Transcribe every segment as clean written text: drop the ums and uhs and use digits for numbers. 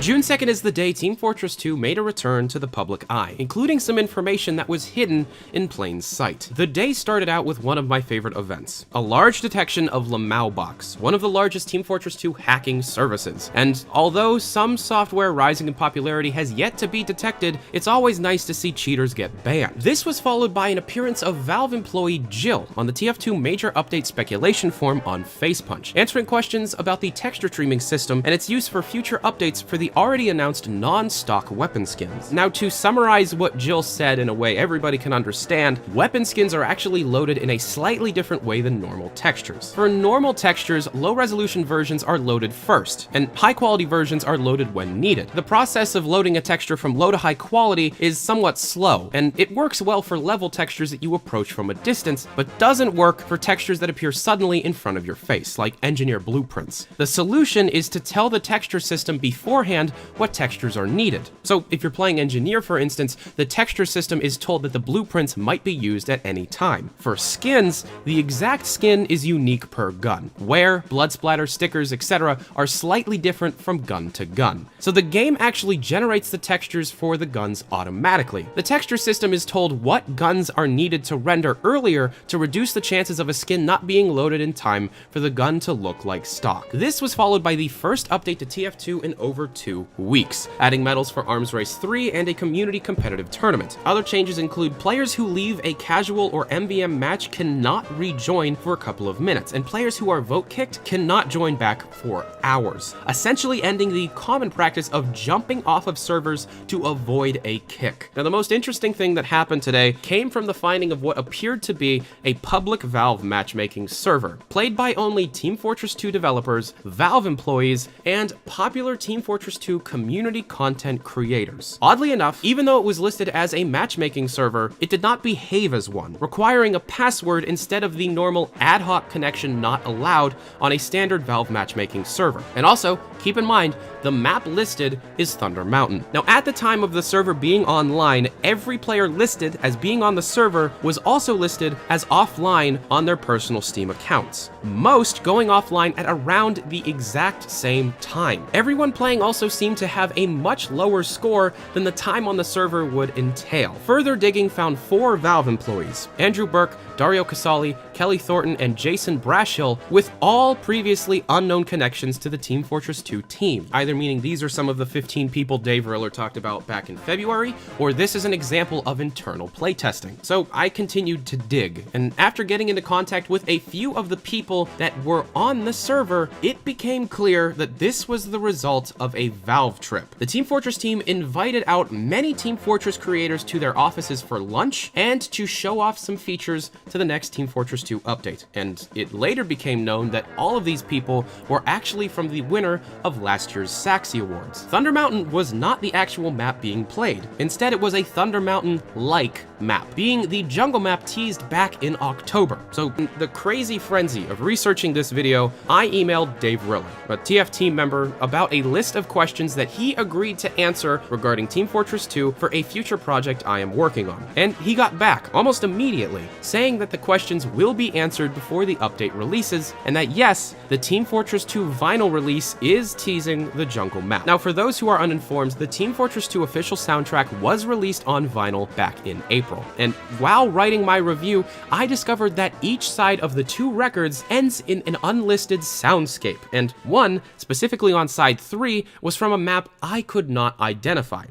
June 2nd is the day Team Fortress 2 made a return to the public eye, including some information that was hidden in plain sight. The day started out with one of my favorite events, a large detection of Lamau Box, one of the largest Team Fortress 2 hacking services. And although some software rising in popularity has yet to be detected, it's always nice to see cheaters get banned. This was followed by an appearance of Valve employee Jill on the TF2 major update speculation forum on FacePunch, answering questions about the texture streaming system and its use for future updates for the already announced non-stock weapon skins. Now, to summarize what Jill said in a way everybody can understand, weapon skins are actually loaded in a slightly different way than normal textures. For normal textures, low-resolution versions are loaded first, and high-quality versions are loaded when needed. The process of loading a texture from low to high quality is somewhat slow, and it works well for level textures that you approach from a distance, but doesn't work for textures that appear suddenly in front of your face, like engineer blueprints. The solution is to tell the texture system beforehand what textures are needed. So if you're playing engineer, for instance, the texture system is told that the blueprints might be used at any time. For skins, the exact skin is unique per gun. Wear, blood splatter, stickers, etc. are slightly different from gun to gun. So the game actually generates the textures for the guns automatically. The texture system is told what guns are needed to render earlier to reduce the chances of a skin not being loaded in time for the gun to look like stock. This was followed by the first update to TF2 in over 2 weeks, adding medals for Arms Race 3 and a community competitive tournament. Other changes include players who leave a casual or MVM match cannot rejoin for a couple of minutes, and players who are vote kicked cannot join back for hours, essentially ending the common practice of jumping off of servers to avoid a kick. Now, the most interesting thing that happened today came from the finding of what appeared to be a public Valve matchmaking server, played by only Team Fortress 2 developers, Valve employees, and popular Team Fortress 2 community content creators. Oddly enough, even though it was listed as a matchmaking server, it did not behave as one, requiring a password instead of the normal ad hoc connection not allowed on a standard Valve matchmaking server. And also, keep in mind, the map listed is Thunder Mountain. Now, at the time of the server being online, every player listed as being on the server was also listed as offline on their personal Steam accounts, most going offline at around the exact same time. Everyone playing also seemed to have a much lower score than the time on the server would entail. Further digging found 4 Valve employees, Andrew Burke, Dario Casali, Kelly Thornton, and Jason Brashill, with all previously unknown connections to the Team Fortress 2 team, either meaning these are some of the 15 people Dave Riller talked about back in February, or this is an example of internal playtesting. So I continued to dig, and after getting into contact with a few of the people that were on the server, it became clear that this was the result of a Valve trip. The Team Fortress team invited out many Team Fortress creators to their offices for lunch and to show off some features to the next Team Fortress 2 update, and it later became known that all of these people were actually from the winner of last year's Saxy Awards. Thunder Mountain was not the actual map being played. Instead, it was a Thunder Mountain-like map, being the jungle map teased back in October. So in the crazy frenzy of researching this video, I emailed Dave Riller, a TF team member, about a list of questions that he agreed to answer regarding Team Fortress 2 for a future project I am working on. And he got back almost immediately, saying that the questions will be answered before the update releases, and that yes, the Team Fortress 2 vinyl release is teasing the jungle map. Now, for those who are uninformed, the Team Fortress 2 official soundtrack was released on vinyl back in April. And while writing my review, I discovered that each side of the 2 records ends in an unlisted soundscape, and one, specifically on side 3, was from a map I could not identify.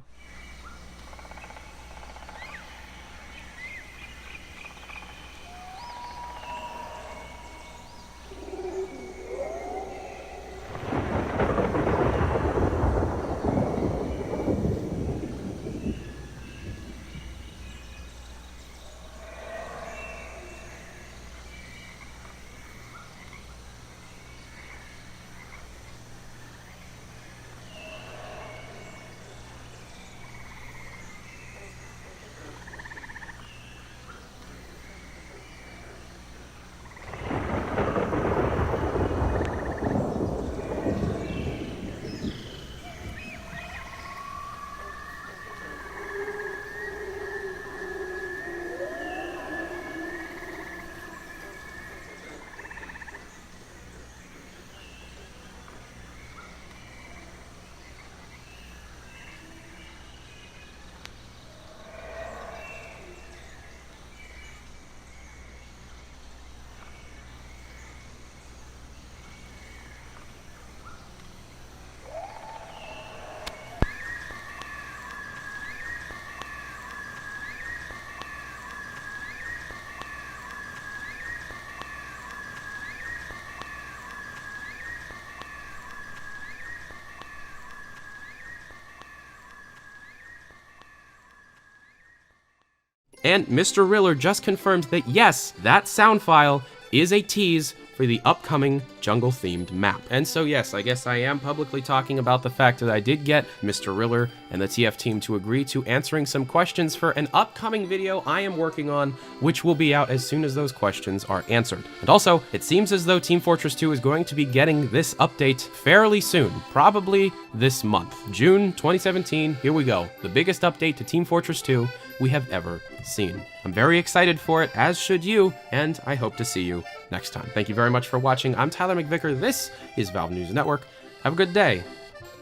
And Mr. Riller just confirmed that yes, that sound file is a tease for the upcoming jungle-themed map. And so yes, I guess I am publicly talking about the fact that I did get Mr. Riller and the TF team to agree to answering some questions for an upcoming video I am working on, which will be out as soon as those questions are answered. And also, it seems as though Team Fortress 2 is going to be getting this update fairly soon, probably this month. June 2017, here we go. The biggest update to Team Fortress 2 we have ever seen. I'm very excited for it, as should you, and I hope to see you next time. Thank you very much for watching. I'm Tyler McVicker. This is Valve News Network. Have a good day.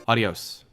Adios.